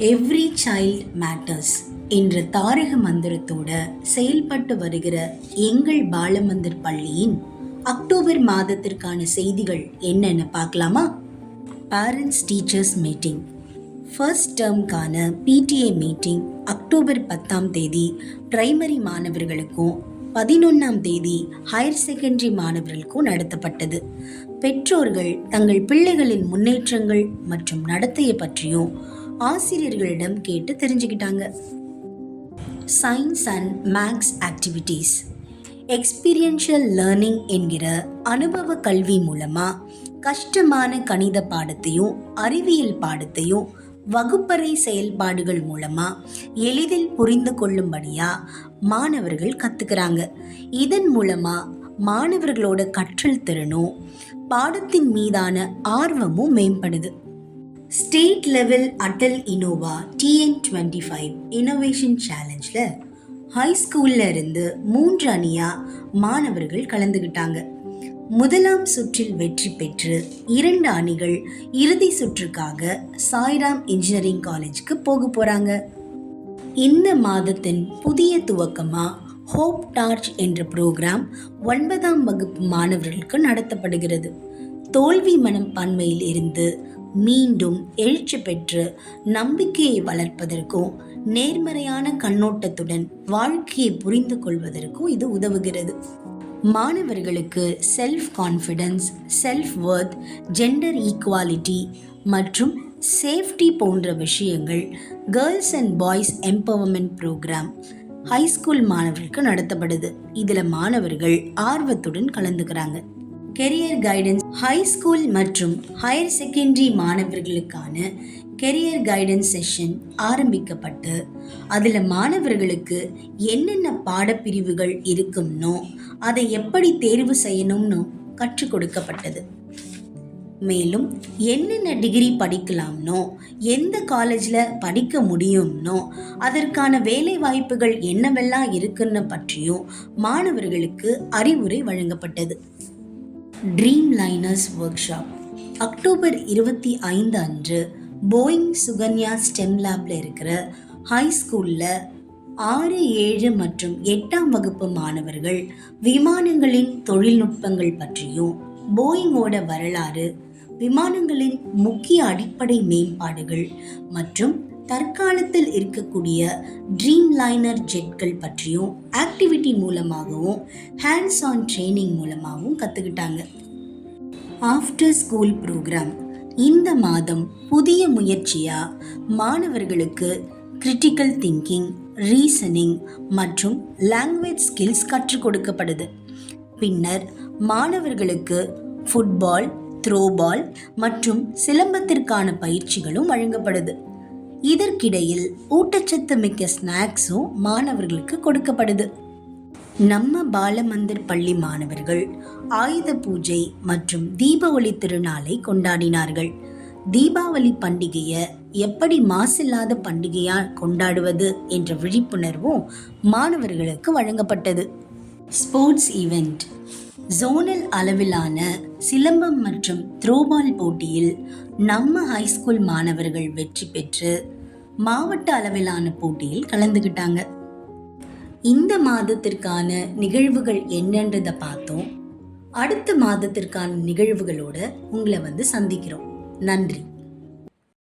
Every child matters என்ற தாரக மந்திரத்தோட செயல்பட்டு வருகிற எங்கள் பாலமந்திர் பள்ளியின் அக்டோபர் மாதத்திற்கான செய்திகள் என்னென்னு பார்க்கலாமா? Parents teachers meeting. ஃபர்ஸ்ட் டேர்ம்கான PTA மீட்டிங் அக்டோபர் 10 பிரைமரி மாணவர்களுக்கும் 11 ஹையர் செகண்டரி மாணவர்களுக்கும் நடத்தப்பட்டது. பெற்றோர்கள் தங்கள் பிள்ளைகளின் முன்னேற்றங்கள் மற்றும் நடத்தையை பற்றியும் ஆசிரியர்களிடம் கேட்டு தெரிஞ்சுக்கிட்டாங்க. Science and maths activities. Experiential learning என்கிற அனுபவ கல்வி மூலமா கஷ்டமான கணித பாடத்தையும் அறிவியல் பாடத்தையும் வகுப்பறை செயல்பாடுகள் மூலமா எளிதில் புரிந்து கொள்ளும்படியா மாணவர்கள் கத்துக்கிறாங்க. இதன் மூலமா மாணவர்களோட கற்றல் திறனும் பாடத்தின் மீதான ஆர்வமும் மேம்படுது. ஸ்டேட் லெவல் அட்டல் இனோவா TN25 இனோவேஷன் சேலஞ்சில் ஹைஸ்கூல்ல இருந்து 3 அணியா மாணவர்கள் கலந்துக்கிட்டாங்க. முதலாம் சுற்றில் வெற்றி பெற்று 2 அணிகள் இறுதி சுற்றுக்காக சாய்ராம் இன்ஜினியரிங் காலேஜுக்கு போறாங்க. இந்த மாதத்தின் புதிய துவக்கமா ஹோப் டார்ச் என்ற ப்ரோக்ராம் 9ஆம் வகுப்பு மாணவர்களுக்கு நடத்தப்படுகிறது. தோல்வி மனப்பான்மையில் இருந்து மீண்டும் எழுச்சி பெற்று நம்பிக்கையை வளர்ப்பதற்கும் நேர்மறையான கண்ணோட்டத்துடன் வாழ்க்கையை புரிந்து கொள்வதற்கும் இது உதவுகிறது. மாணவர்களுக்கு self confidence, self worth, gender equality மற்றும் சேஃப்டி போன்ற விஷயங்கள் girls and boys empowerment programme high school மாணவர்களுக்கு நடத்தப்படுது. இதில் மாணவர்கள் ஆர்வத்துடன் கலந்துக்கிறாங்க. Career guidance. ஹைஸ்கூல் மற்றும் ஹையர் செகண்டரி மாணவர்களுக்கான கெரியர் கைடன்ஸ் செஷன் ஆரம்பிக்கப்பட்டு அதில் மாணவர்களுக்கு என்னென்ன பாடப்பிரிவுகள் இருக்கும்னோ அதை எப்படி தேர்வு செய்யணும்னு கற்றுக் கொடுக்கப்பட்டது. மேலும் என்னென்ன டிகிரி படிக்கலாம்னோ எந்த காலேஜில் படிக்க முடியும்னோ அதற்கான வேலை வாய்ப்புகள் என்னவெல்லாம் இருக்குன்னு பற்றியும் மாணவர்களுக்கு அறிவுரை வழங்கப்பட்டது. Dream liners work shop. October 25 அன்று போயிங் சுகன்யா ஸ்டெம் லேப்ல இருக்கிற ஹைஸ்கூல்ல 6, 7 மற்றும் 8ஆம் வகுப்பு மாணவர்கள் விமானங்களின் தொழில்நுட்பங்கள் பற்றியும் போயிங்கோட வரலாறு, விமானங்களின் முக்கிய அடிப்படை மேம்பாடுகள் மற்றும் தற்காலத்தில் இருக்கக்கூடிய ட்ரீம் லைனர் ஜெட்கள் பற்றியும் ஆக்டிவிட்டி மூலமாகவும் ஹேண்ட்ஸ் ஆன் ட்ரைனிங் மூலமாகவும் கற்றுக்கிட்டாங்க. After school program. இந்த மாதம் புதிய முயற்சியாக மாணவர்களுக்கு கிரிட்டிக்கல் திங்கிங், ரீசனிங் மற்றும் லாங்குவேஜ் ஸ்கில்ஸ் கற்றுக் கொடுக்கப்படுது. பின்னர் மாணவர்களுக்கு ஃபுட்பால், த்ரோபால் மற்றும் சிலம்பத்திற்கான பயிற்சிகளும் வழங்கப்படுது. இதற்கிடையில் ஊட்டச்சத்து மிக்க ஸ்நாக்ஸும் மாணவர்களுக்கு கொடுக்கப்படுது. நம்ம பாலமந்திர் பள்ளி மாணவர்கள் ஆயுத பூஜை மற்றும் தீபாவளி திருநாளை கொண்டாடினார்கள். தீபாவளி பண்டிகையை எப்படி மாசில்லாத பண்டிகையா கொண்டாடுவது என்ற விழிப்புணர்வும் மாணவர்களுக்கு வழங்கப்பட்டது. Sports event. ஜோனல் அளவிலான சிலம்பம் மற்றும் த்ரோபால் போட்டியில் நம்ம ஹைஸ்கூல் மாணவர்கள் வெற்றி பெற்று மாவட்ட அளவிலான போட்டியில் கலந்துக்கிட்டாங்க. இந்த மாதத்திற்கான நிகழ்வுகள் என்னன்றதை பார்த்தோம். அடுத்த மாதத்திற்கான நிகழ்வுகளோட உங்களை சந்திக்கிறோம். நன்றி.